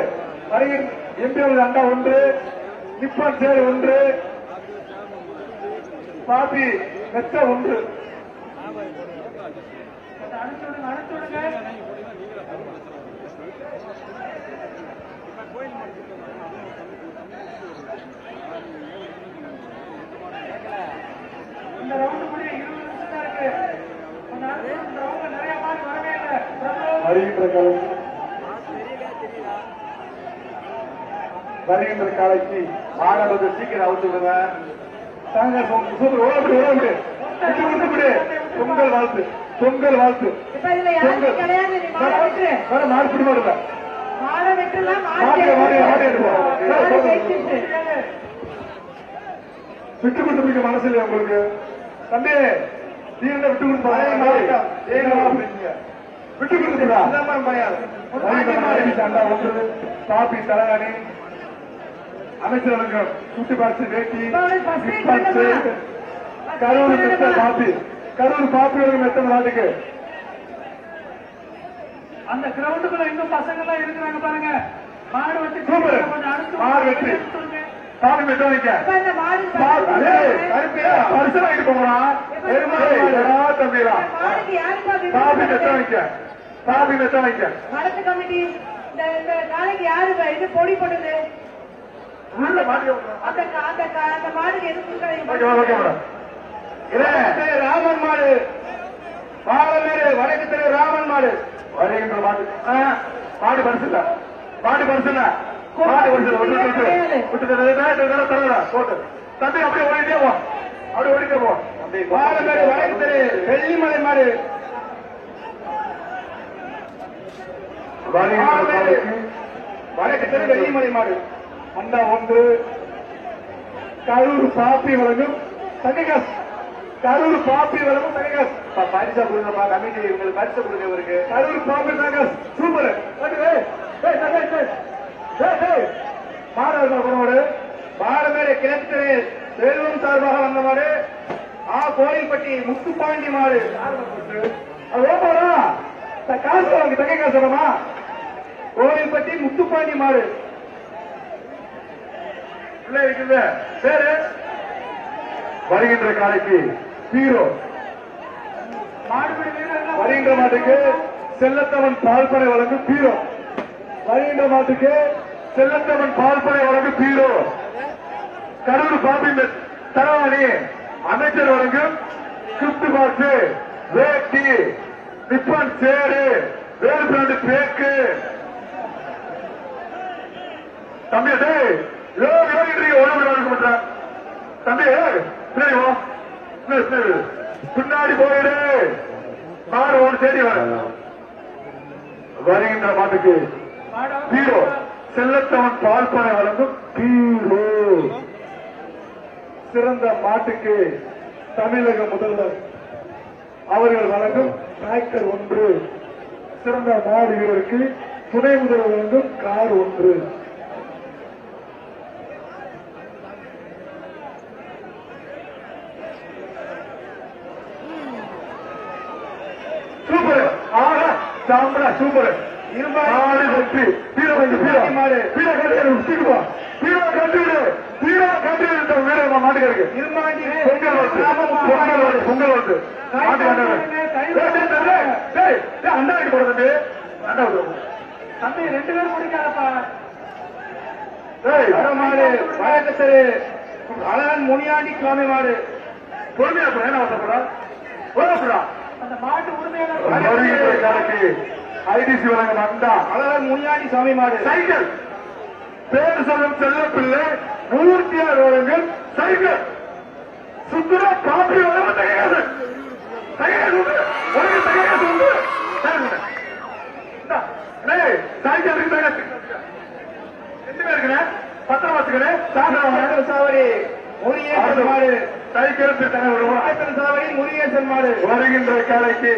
வருகின்ற எம்பிஎல் அண்டா ஒன்று, நிப்பான் சேர் ஒன்று, பாப்பி மெச்ச ஒன்று. இந்த ரவுண்ட் முடிய 20 நிமிஷம் தான் இருக்கு. இந்த ரவுண்ட்ல நிறைய மாடு வரவே இல்லை. வருகின்ற காலைக்கு மாடு சீக்கிரம் அவுத்து விடுங்க. பொங்கல் வாழ்த்து பொங்கல் வாழ்த்து. இப்ப இதுல யாருமே கிடையாது. நீ மாடை விட்டுரு. மாடுபிடி மாடு இல்ல. மாடை விட்டுலாம். விட்டு கொடுத்து பிடிக்க மனசு இல்லையா உங்களுக்கு? தம்பி நீ என்ன விட்டு கொடுத்து விட்டு கொடுத்துடா. அண்டா ஒன்று, பாப்பி தலையாணி, அமைச்சர் சுட்டி பாசி வேட்டி, கரூர் பாப்பி கரூர் பாப்பி எத்தனை நாட்டுக்கு அந்த கிரவுண்டுக்குள்ள இன்னும் பசங்க எல்லாம் இருக்கிறாங்க பாருங்க. மாடு வெட்டி சூப்பர். மாடு வெற்றி சாமி மெட்டானிக்க பரிசு வாங்கிட்டு போறான். தம்பிரா சாமி மெட்டானிக்க சாமி மெட்டானிக்க வடக்கு கமிட்டி இந்த நாளைக்கு யாரு இது பொடி போடுது? அந்த மாடுக்கு எது கொடுக்காதீங்க. ராமன் மாடு பாலமேடு வடக்கு தெரு ராமன் மாடு. வருகின்ற மாடு மாடு பரிசு இல்ல. மாடு பரிசு இல்ல. மாடு போட்டு தம்பி அப்படியே ஓடிட்டே போ. அப்படியே ஓடிட்டே போ. பாலமேடு வடக்கு தெரு வெள்ளிமலை மாடு. வடக்கு தெரு வெள்ளிமலை மாடு அண்டா ஒன்று, கரூர் பாப்பி வழங்கும் தனிகாஸ். கரூர் பாப்பி வழங்கும் தனிகாஸ். பரிசா கொடுங்கப்பா. கமிட்டி உங்களுக்கு பரிசு கொடுங்க. இவருக்கு கரூர் பாப்பி தனிகாஸ் சூப்பர். மாடு பாலமேடு கிழக்கு செல்வம் சார்பாக வந்த மாடு. கோயில்பட்டி முத்துப்பாண்டி மாடு. காசு வாங்கி தங்க காசு வரமா? கோயில்பட்டி முத்துப்பாண்டி மாடு இருக்குது பேரு. வருகின்ற காலைக்கு ஹீரோ மாடுபிடி வீரர்கள் வருகின்ற மாட்டுக்கு செல்லத்தவன் பால்பனை வழங்கும் ஹீரோ. வருகின்ற மாட்டுக்கு செல்லத்தவன் பால்பனை வழங்கும் ஹீரோ. கரூர் பாபி தரவாணி அமைச்சர் வழங்கும் கிஃப்ட் பாக்ஸ் வேட்டி நிப்பான் சேரு வேறு பிராண்டு பேக்கு தம்பி ஒழுங்கு பண்ற தம்பி பின்னாடி வா பின்னாடி போயிடு மாடு ஒன்று தேடி வர வருகின்ற மாட்டுக்கு ஹீரோ செல்லத்தவன் பால்பானை வழங்கும் ஹீரோ சிறந்த மாட்டுக்கு தமிழக முதல்வர் அவர்கள் வழங்கும் டிராக்டர் 1 சிறந்த மாடு வீரருக்கு துணை முதல்வர் வழங்கும் கார் 1 சூப்பர் ஆனா சாம்பரா சூப்பர் மாடு வெற்றி வீர மாடு வீர கட்டிடுவா வீர கட்டிவிடு வீர கட்டிவிடு வீர மாட்டுக்கு இருமாண்டி பொங்கல் வந்து மாட்டு அண்டா வைக்க போறது அண்டா தம்பி 2 பேரும் முடிக்காதப்பா மாடு வழக்கத்தரு அழகன் முனியாண்டி சுவாமி மாடு பொறுமையா என்ன வசப்படா அந்த மாட்டு உரிமையாளர் ஐடிசி வழங்க வந்தா அழகன் முனியாண்டி சுவாமி மாடு சைக்கிள் பேர் சொல்லும் செல்ல பிள்ளை மூர்த்தியார் வழங்கும் சைக்கிள் சுத்துரா காப்பி வழங்க தகையாது சைக்கிள் ரெண்டு பேருக்குண்ணே பத்திரம் வச்சுக்கிறேன் சாவடி முருகேசன் மாடு சைக்கிள் சாவடி முருகேசன் மாடு வருகின்ற காலைக்கு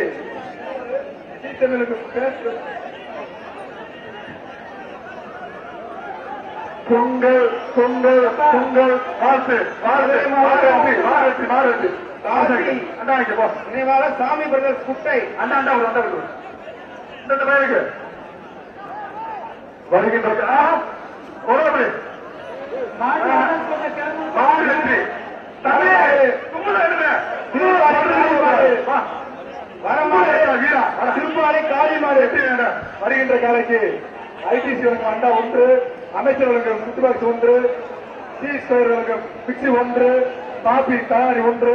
பொங்கல் பொங்கல் பொங்கல் வாழ்த்து வாழ்த்து மாறு அண்டா வைக்க போ நினைவாக சாமி பிரதர்ஸ் குட்டை அண்டா அண்டா ஒரு அண்டா இந்த பேருக்கு வருகின்ற திருப்பாலை காளிமாறு வருகின்ற காலைக்கு ஐடிசி வழங்கும் அண்டா 1 அமைச்சர் வழங்கும் குத்து பாக்ஸ் 1 சி ஸ்கொயர் வழங்கும் மிக்சி 1 காபி தாரி 1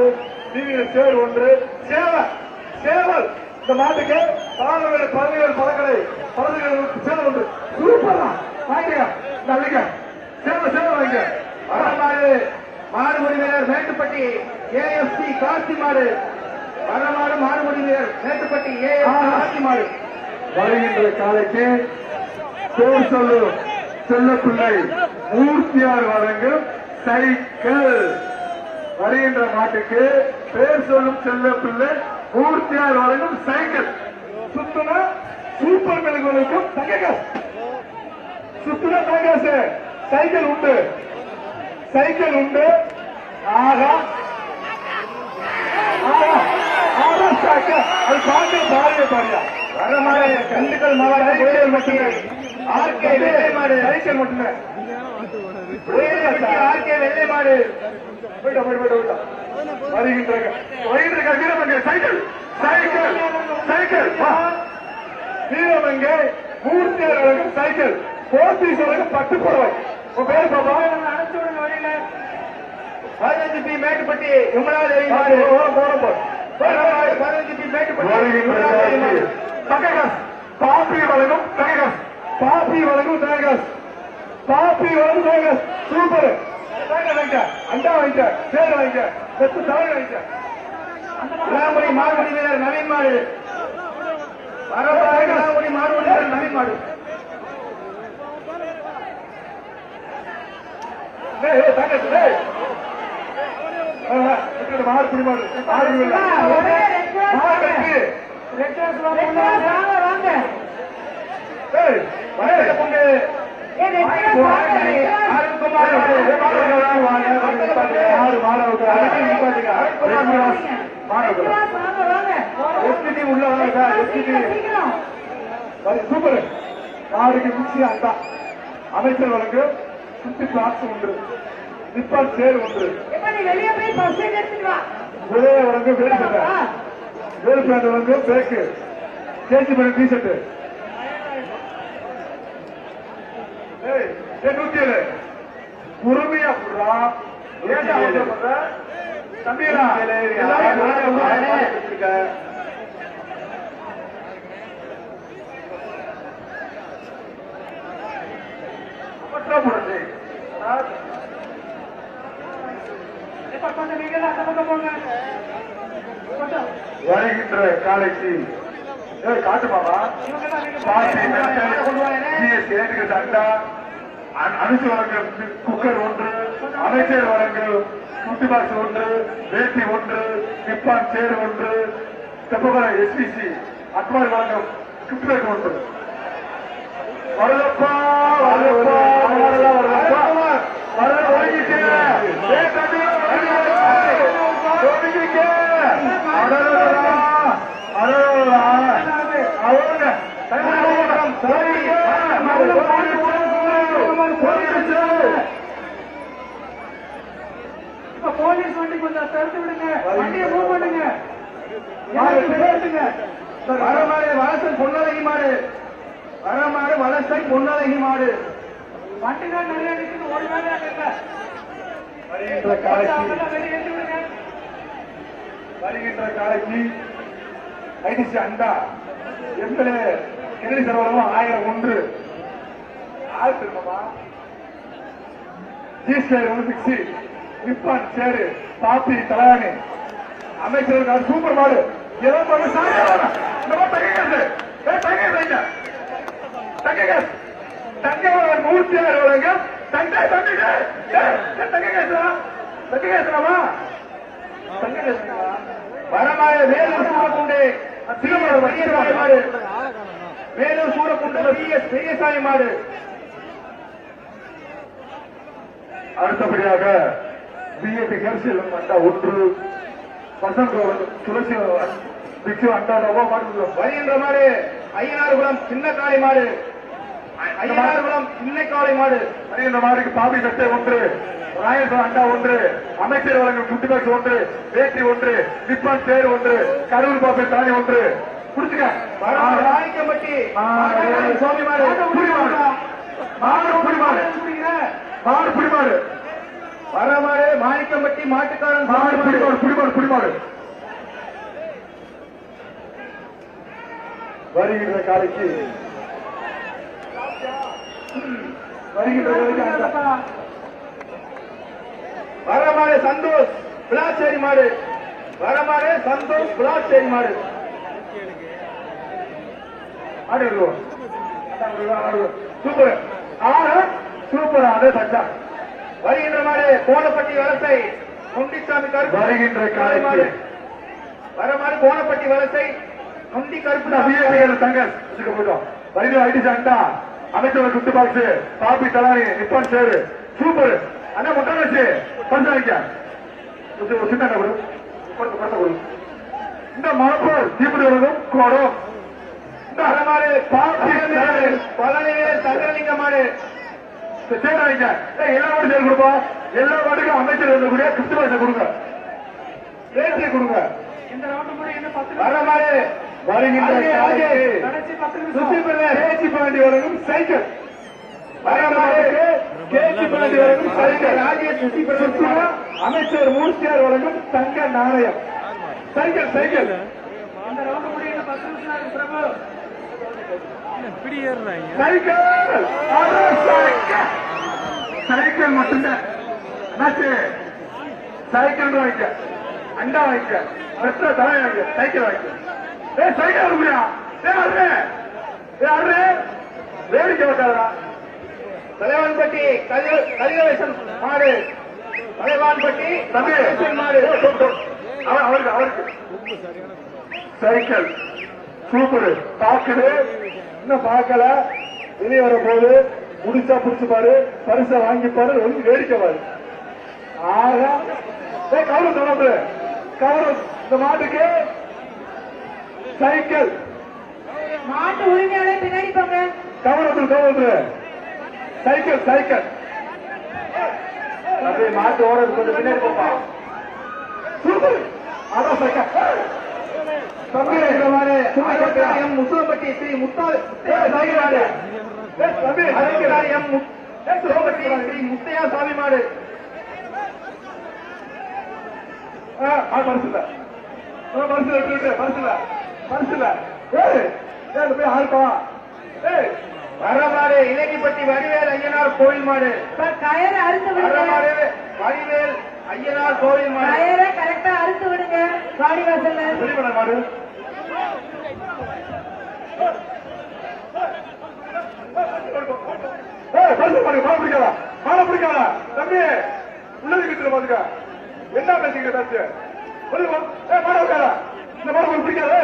டிவிஎல் சேர் 1 சேவல் இந்த மாட்டுக்கு 17 பழங்களை சேவல் 1 சூப்பரா வாங்கிக்க நல்லிக்க சேவல் வாங்கிக்க வரமாடு மாடுபடி வீரர் மேட்டுப்பட்டி ஏஎஃப்சி காசி மாடு வரமாடு மாடுபடி வீரர் மேட்டுப்பட்டி ஏஎஃப்சி காசி மாடு வருகின்ற காலைக்கு பேர் சொல்லும் செல்லப்பிள்ளை மூர்த்தியார் வழங்கும் சைக்கிள் வருகின்ற மாட்டுக்கு பேர் சொல்லும் செல்லப்பிள்ளை மூர்த்தியார் வழங்கும் சைக்கிள் சுத்துனா சூப்பர் மெலுக்கும் தங்ககாசு சுத்துனா தங்ககாசு சைக்கிள் உண்டு ஆகா அது பாண்டிய பாரியா வரமாடு கண்டுக்கல் மாவட்டம் மட்டுமே ஆர்கே வெள்ளை மாடு சைக்கிள் மட்டுமே ஆர்கே வெள்ளை மாடு வருகின்ற வீரமங்கை சைக்கிள் வீரமங்கை மூர்த்தியார் வழங்கும் சைக்கிள் போத்தீஸ் வழங்கும் பட்டு புடவை உன் பேர் பாப்பா அனுப்பிச்சுடுங்க வழியில 15 பி மேட்டுப்பட்டி விமலாதேவி மாடு 15 பி மேட்டுப்பட்டி தங்ககாஸ் காப்பி வழங்கும் தங்ககாஸ் சூப்பர் வாங்கிக்க அண்டா வாங்கிக்க சேர் வாங்கிக்க செத்து தவறு வாங்கிக்க இளமணி மாடுபடி வீரர் நவீன் மாடு இளமணி மாடுபடி வீரர் நவீன் மாடு மாடுபடி சூப்பர் மாடுக்கு மிக்சி அண்டா அமைச்சர் வழங்கு சுத்தி பிளாஸ் 1 நிப்பான் சேர் 1 ஒரே வழங்கு வேறு பேண்ட் வழங்கு பேக்கு கேஜி பண்ண டிஷர்ட் 107 பொறுமையா புறா ஏன்டா அவசரப்படுற? தம்பிகளா, எல்லாரும் நானே வச்சிருக்கேன். அவசரப்படுறது. இப்ப கொஞ்சம் நீங்க தான் அந்த பக்கம் போங்க. கொஞ்சம் வருகின்ற காலைக்கு காட்டு மாமா இவங்க தான் நீங்க அண்டா அனுசு வழங்கல் குக்கர் ஒன்று, அமைச்சர் வழங்கல் குட்டி பாக்ஸ் ஒன்று, வேட்டி ஒன்று, நிப்பான் சேர் ஒன்று, தெப்பகுள எஸ்பிசி அட்மாரி வழங்கும் கிஃப்ட் பேக் ஒன்று. வரலப்பா வரலப்பா வரலப்பா வரல ஒழுங்கிக்க இப்ப போலீஸ் வண்டி கொஞ்சம் தடுத்து விடுங்க. வண்டியை மூவ் பண்ணுங்க. பேசுங்க. வரமாடு வலசன் பொன்னழகி மாடு. வரமாடு வலசை பொன்னழகி மாடு. வண்டி தான் நிறைய நிற்குது. ஒரு வேலையா கேட்க வருகின்ற காலைக்கு வெளியே ஏற்றி விடுங்க. வருகின்ற காலைக்கு ஐடிசி அண்டா எம்எல்ஏ கிரணி சரவணமும் 1001 ஜிஸ்கேர் மிக்சி நிப்பான் சேரு பாப்பி தலானி அமைச்சர் சூப்பர் மாடு ஏதோ தங்க 106 வழங்க தங்க கேசலாமா தங்க கேசலாமா வரமாடு வேலூர் சூரக்குண்டு பெரியசாமி மாடு. வேலூர் சூரக்குண்டு பெரியசாமி மாடு. அடுத்தபடியாக பிஏபி கரிசல் அண்டா 1 வசந்த் துளசி பிக்ஷு அண்டா மாடு. வருகின்ற மாடு ஐயனார்குளம் சின்ன காளை மாடு. ஐயனார்குளம் சின்ன காளை மாடு. வருகின்ற மாடுக்கு பாபி சட்டை 1, ராயசம் அண்டா 1, அமைச்சர் வழங்கும் குட்டி பாக்ஸ் 1, வேட்டி 1, நிப்பான் சேர் 1, கரூர் பாப்பை தானி 1 குடிச்சுக்க. ராணிக்கம்பட்டி சுவாமி மாடு. மாடு புடிமாடு வரமாடு மாணிக்கம்பட்டி மாட்டுக்காரன் மாடு புடிமாடு வருகின்ற காலைக்கு வரமாடு சந்தோஷ் பிளாச்சேரி மாடு. வரமாடு சந்தோஷ் பிளாச்சேரி மாடு. சூப்பர் சூப்பர் அதே தச்சா. வருகின்ற மாடு கோணப்பட்டி வலசை நொண்டிசாமி கருப்பு. வருகின்ற மாடு. காலைக்கு வரமாடு கோணப்பட்டி வலசை நொண்டி கருப்பு. தங்கல் போட்டோம். வருகிற ஐடிசி அண்டா அமைச்சர் குத்து பாக்ஸ் பாப்பி தலானி நிப்பான் சேரு சூப்பர் அண்ணா முட்டை வச்சு பரிசாலிக்க சின்ன கொடு. இந்த மணப்பூர் தீபதி உலகம் கோடம். இந்த வரமாடு பாப்பி பழனிவேல் சங்கரலிங்க மாடு. சேர் வைக்க எல்லா மாடும் சேர் கொடுப்போம். எல்லா மாட்டுக்கும் அமைச்சர் இருக்கக்கூடிய கிஃப்ட் பாக்ஸ் கொடுங்க, வேட்டியை கொடுங்க. இந்த ரவுண்ட் கூட இன்னும் 10 வரமாடு வருகின்ற காலைக்கு கடைசி 10 நிமிஷம். சுத்தி பேச்சு பாண்டி வழங்கும் சைக்கிள். கேசி பாண்டி வழங்கும் சைக்கிள். ராஜேஷ் சுத்தி சுற்றுலா அமைச்சர் மூர்த்தியார் வழங்கும் தங்க நாணயம். சைக்கிள் சைக்கிள் இந்த ரவுண்ட் கூட இன்னும் 10 நிமிஷம் இருக்கு பிரபு. இப்படி ஏறுறாங்க. சைக்கிள் அரை சைக்கிள். சைக்கிள் மட்டும்தான் என்னாச்சு? சைக்கிள் வாங்கிக்க, அண்டா வாங்கிக்க, பெட்ரோல் தலை வாங்கிக்க, சைக்கிள் வாங்கிக்க. சைக்கிள் வருமையா? வேடிக்கை வைக்காதா? தலைவான்பட்டி கலிகவேசன் மாடு. தலைவான்பட்டி தம்பி மாடு. அவருக்கு சைக்கிள் சூப்பர். பாக்குது இன்னும் பார்க்கல, வெளியே வர போது முடிச்சா புடிச்சு பாரு, பரிசை வாங்கி பாரு, வந்து வேடிக்கை பாரு. ஆக கவனம் தொடர்பு கவனம். இந்த மாட்டுக்கு சைக்கிள். மாட்டு உரிமையாளர் பின்னாடி போங்க. கவனத்தில் சைக்கிள் சைக்கிள். அப்படியே மாட்டு ஓடுறது கொஞ்சம் பின்னாடி போப்பா. சூப்பர். அதான் சைக்கிள். தம்பி இந்த மாதிரி எம் முசுலம்பட்டி ஸ்ரீ முத்தால் சைக்கிள் ஆடு. தம்பி எம் முசுலம்பட்டி ஸ்ரீ முத்தையா சாமி மாடு. பரிசுல பரிசுல விட்டு பரிசுல பரிசுல போய் ஆள்பா வரமாடு இலக்கிப்பட்டி வடிவேல் ஐயனார் கோவில் மாடு கயிறை அறுத்து விடுங்க வரமாடு வடிவேல் ஐயனார் கோவில் மாடு கயிறை கரெக்டா அறுத்து விடுங்க வாடி வாசல்ல வெளிப்பட மாடு பரிசு மாடு மாடு பிடிக்காதா மாலை பிடிக்காதா தம்பி உள்ளது கிட்ட பாத்துக்க என்ன பேசிக்கிட்ட பேச்சு மாடு இருக்காதா இந்த மாடு உங்களுக்கு பிடிக்காது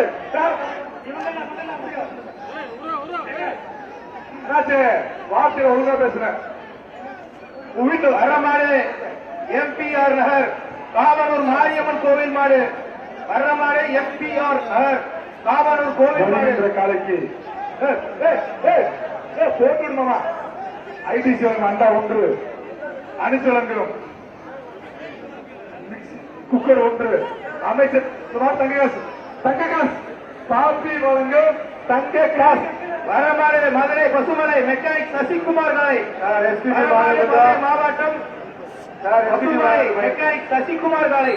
வார்த்தையில ஒழுங்கா பேசுறேன் உன் வீட்டுல வரமாடு எம்பிஆர் நகர் காவலூர் மாரியம்மன் கோவில் மாடு வரமாடு எம்பிஆர் நகர் காவலூர் கோவில் மாடு வருகின்ற காலைக்கு போட்டுடுமா ஐடிசி அண்டா ஒன்று அணிச்சலங்களும் குக்கர் ஒன்று அமைச்சர் சுமார் தங்ககாஸ் காப்பி வழங்கும் தங்க காஸ் வரமாடு மதுரை பசுமலை மெக்கானிக் சசிகுமார் காலை மாவட்டம் பசுமலை மெக்கானிக் சசிகுமார் காலை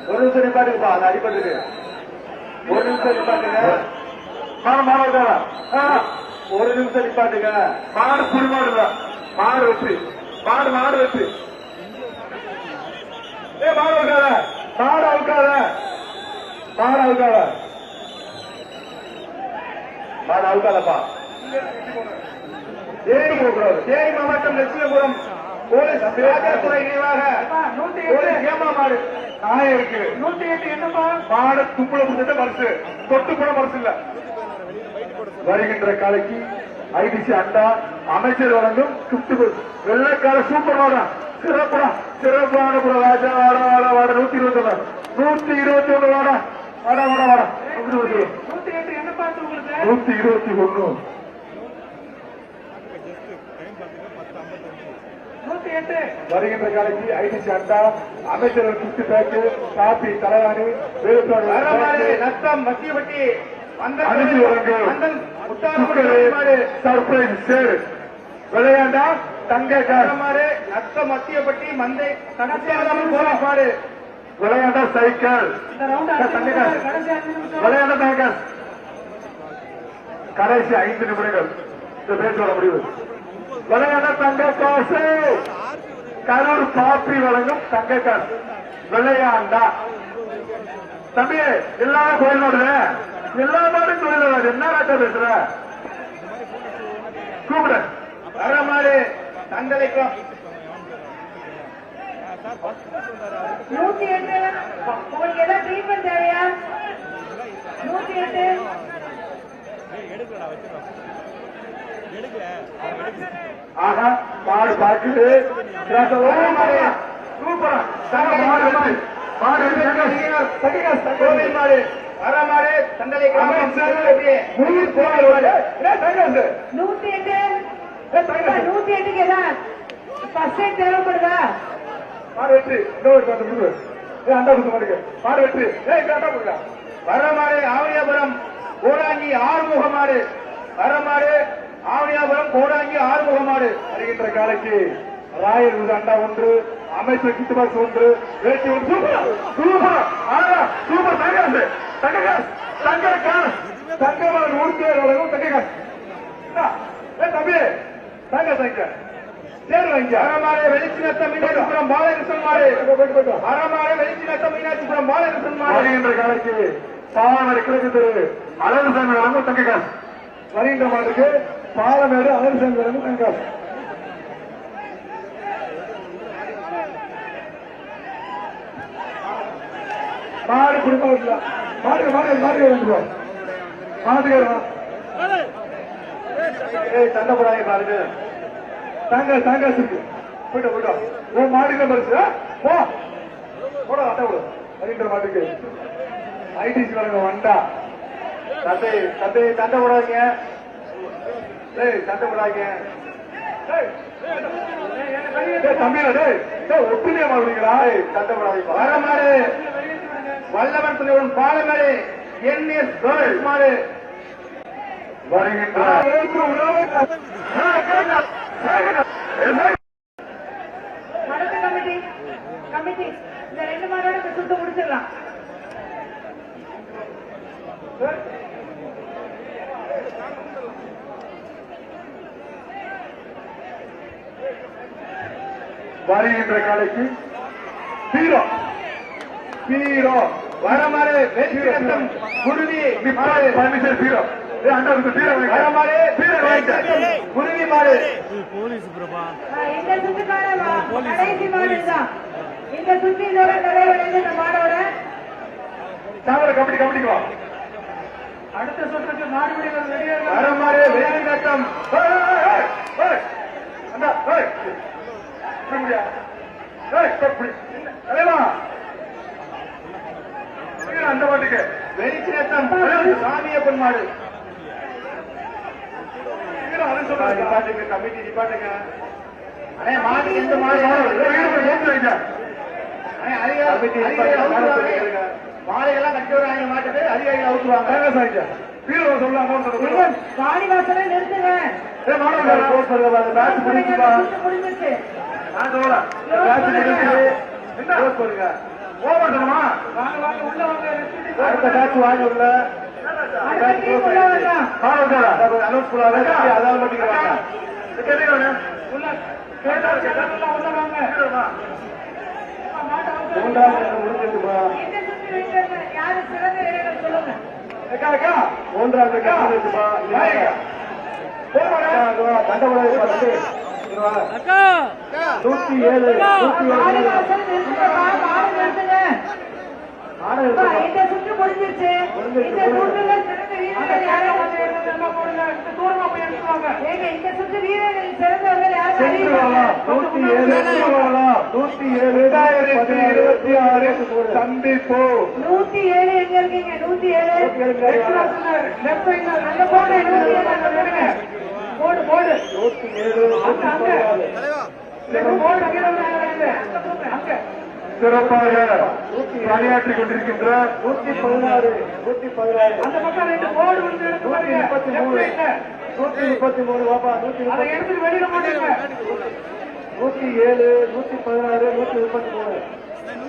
ஒரு நிமிஷம் நிப்பாட்டுப்பா அது அடிபட்டுக்கு ஒரு நிமிஷம் நிப்பாட்டுங்க மாணவர்களா ஒரு நிமிஷம் நிப்பாட்டுங்க மாடு புரிமாடுல மாடு வெற்றி மாடு வெற்றி மாடு அவுக்காத மாடு அவுக்காத மாடு அவுக்காத மாடு அவுக்காதப்பா தேனி மாவட்டம் லட்சுமிபுரம் போலீஸ் துறை நினைவாக 108 ஏமா மாடு நாயம் இருக்கு 108 என்னப்பா மாடு துப்புல புடிச்ச பரிசு தொட்டு கூட பரிசு இல்ல வருகின்ற காலைக்கு ஐடிசி அண்டா அமைச்சர் வழங்கும் கிஃப்ட் வெள்ளைக்கார சூப்பர் வாடா சிறப்பான புற ராஜா வாட 121 வாடா 108 என்னப்பா உங்களுக்கு 121 108 வருகின்ற காலைக்கு ஐடிசி அண்டா அமைச்சர் கிஃப்ட் பேக்கு காப்பி தலைவாணி வரமாடு நத்தம் மத்தியப்பட்டி அனுப்பி வழங்கும் சர்ப்ரைஸ் சேர் விளையாண்டா தங்க காசு வரமாடு நத்தம் மத்தியப்பட்டி மந்தை கடைசியாளர் போலீஸ் மாடு விளையாண்டா சைக்கிள் தங்க காசு விளையாண்டா தங்க காசு கடைசி 5 நிமிடங்கள் இந்த பேச்சோட முடிவு விளையாண்டா தங்க காசு கரூர் காப்பி வழங்கும் தங்க காசு விளையாண்டா தம்பி எல்லா கோயில் மாடுற எல்லா மாடும் தொழில் என்ன ராட்டா பேசுற கூப்பிட வரமாடு தங்கலைக்கும் 108 உங்களுக்கு ஏதாவது ட்ரீட்மெண்ட் தேவையா 108 ஆஹா மாடு பார்க்குது சூப்பரா மாடு கோவில் மாடு வரமாடு தண்டலை கிராமம் 108க்கு ஏதாவது ஃபர்ஸ்ட் எய்ட் தேவைப்படுதா மாடு வெற்றி அண்டா கொடுக்க மாட்டேங்க மாடு வெற்றி அண்டா கொடுக்க வரமாடு ஆவணியாபுரம் கோடாங்கி ஆறுமுக மாடு வரமாடு ஆவணியாபுரம் கோடாங்கி ஆறுமுக மாடு வருகின்ற காலைக்கு ராயல் அண்டா ஒன்று அமைச்சர் கிட்டு பாக்ஸ் ஒன்று வேட்டி ஒன்று சூப்பர் சூப்பர் தங்ககாசு தங்கமலன் ஊர்த்தியர் வழங்கும் தங்ககாசு தம்பி தங்க சேர் வாங்க வரமாடு வெளிச்சி நத்தம் மீனாட்சிபுரம் பாலகிருஷ்ணன் மாடு வரமாடு வெளிச்சி நத்தம் மீனாட்சிபுரம் பாலகிருஷ்ணன் மாடு வருகின்ற காலைக்கு பாலமேடு கிழக்கு தெரு அழகுசாமி வழங்கும் தங்ககாசு வருகின்ற மாட்டுக்கு பாலமேடு அழகுசாமி வழங்கும் தங்ககாசு மாடு குடும்பம் மாடு வந்துருவோம் மாட்டுக்காரன் சண்டை போடாங்க பாருங்க தங்க இருக்கு போயிட்டோம் ஓ மாடுக்கு பரிசு போட அட்டை விடு வருகின்ற மாட்டுக்கு ஐடிசி வழங்க வண்டா சண்டை போடாதீங்க சண்டை போடாதீங்க தம்பியா ஒத்துமையா மாடுங்களா சண்டை போடாதீங்க வரமாடு வல்லவன் துணையுடன் பாலமேடு என்எஸ் கேர்ள்ஸ் மாடு வருகின்ற கமிட்டி இந்த 2 மாதோட சுத்த முடிச்சிடலாம். வருகின்ற காலைக்கு ஹீரோ ஹீரோ வரமாறு வெற்றி ரத்தம் குருவி மாடு பர்மிஷன் ஹீரோ அண்டா ஹீரோ வரமாறு குருவி மாடு போலீஸ் பிரபா இந்த சுற்றுக்கான கடைசி மாடு தான். இந்த சுற்றி இதோட தலைவர் இந்த மாடோட சாவர கபடி கபடிக்கு வா அடுத்த சுற்றுக்கு மாடு வீரர்கள் வெளியேற வரமாறு வெற்றி ரத்தம் அண்டா ஏய் முடியா ஏய் கபடி தலைவா அந்த பாட்டுக்கு வெற்றி ரத்தம் சாமியப்பன் மாடு பாட்டுக்கு கமிட்டி டிபார்ட்டுங்க அண்ணே மாடு எந்த மாடு அண்ணே அதிகாரிகள் மாலையெல்லாம் கட்டி வராங்க மாட்டுக்கு அதிகாரிகள் அவுத்துவாங்க வாடிவாசலை நிறுத்துங்க. முடிஞ்சிருச்சு. அடுத்த காட்சி வாங்கி உள்ள அடுத்த டீம் உள்ள வரலாம். அதால் மட்டும் முடிஞ்சிருக்குமா இந்த சுற்றி வைக்கிறது யாரு சிறந்த வீரர்கள் சொல்லுங்க. மூன்றாவது இருக்குமா அக்கா 107 வாடிவாசல் நிறுத்துங்கப்பா, மாடு நிறுத்துங்க. அப்பா, இந்த சுற்று முடிஞ்சிருச்சு. இந்த சுற்றுல சிறந்த வீரர்கள் யாரும் தூரமா போய் எடுத்துவாங்க. ஏங்க, இந்த சுற்று வீரர்கள் சிறந்தவர்கள் யாரும் அறிவிப்பாங்க. 107 சந்திப்பு 107 எங்க இருக்கீங்க? 107 லெஃப்ட் சைடுல நல்ல போடு 107 போடு போடு 107 போடு அங்க சிறப்பாக பணியாற்றிக் கொண்டிருக்கின்ற 116 அந்த பக்கம் 2 போர்டு வந்து எடுத்து பாருங்க. 133 பாப்பா அதை எடுத்து வெளியில போட்டுங்க. 107 116 133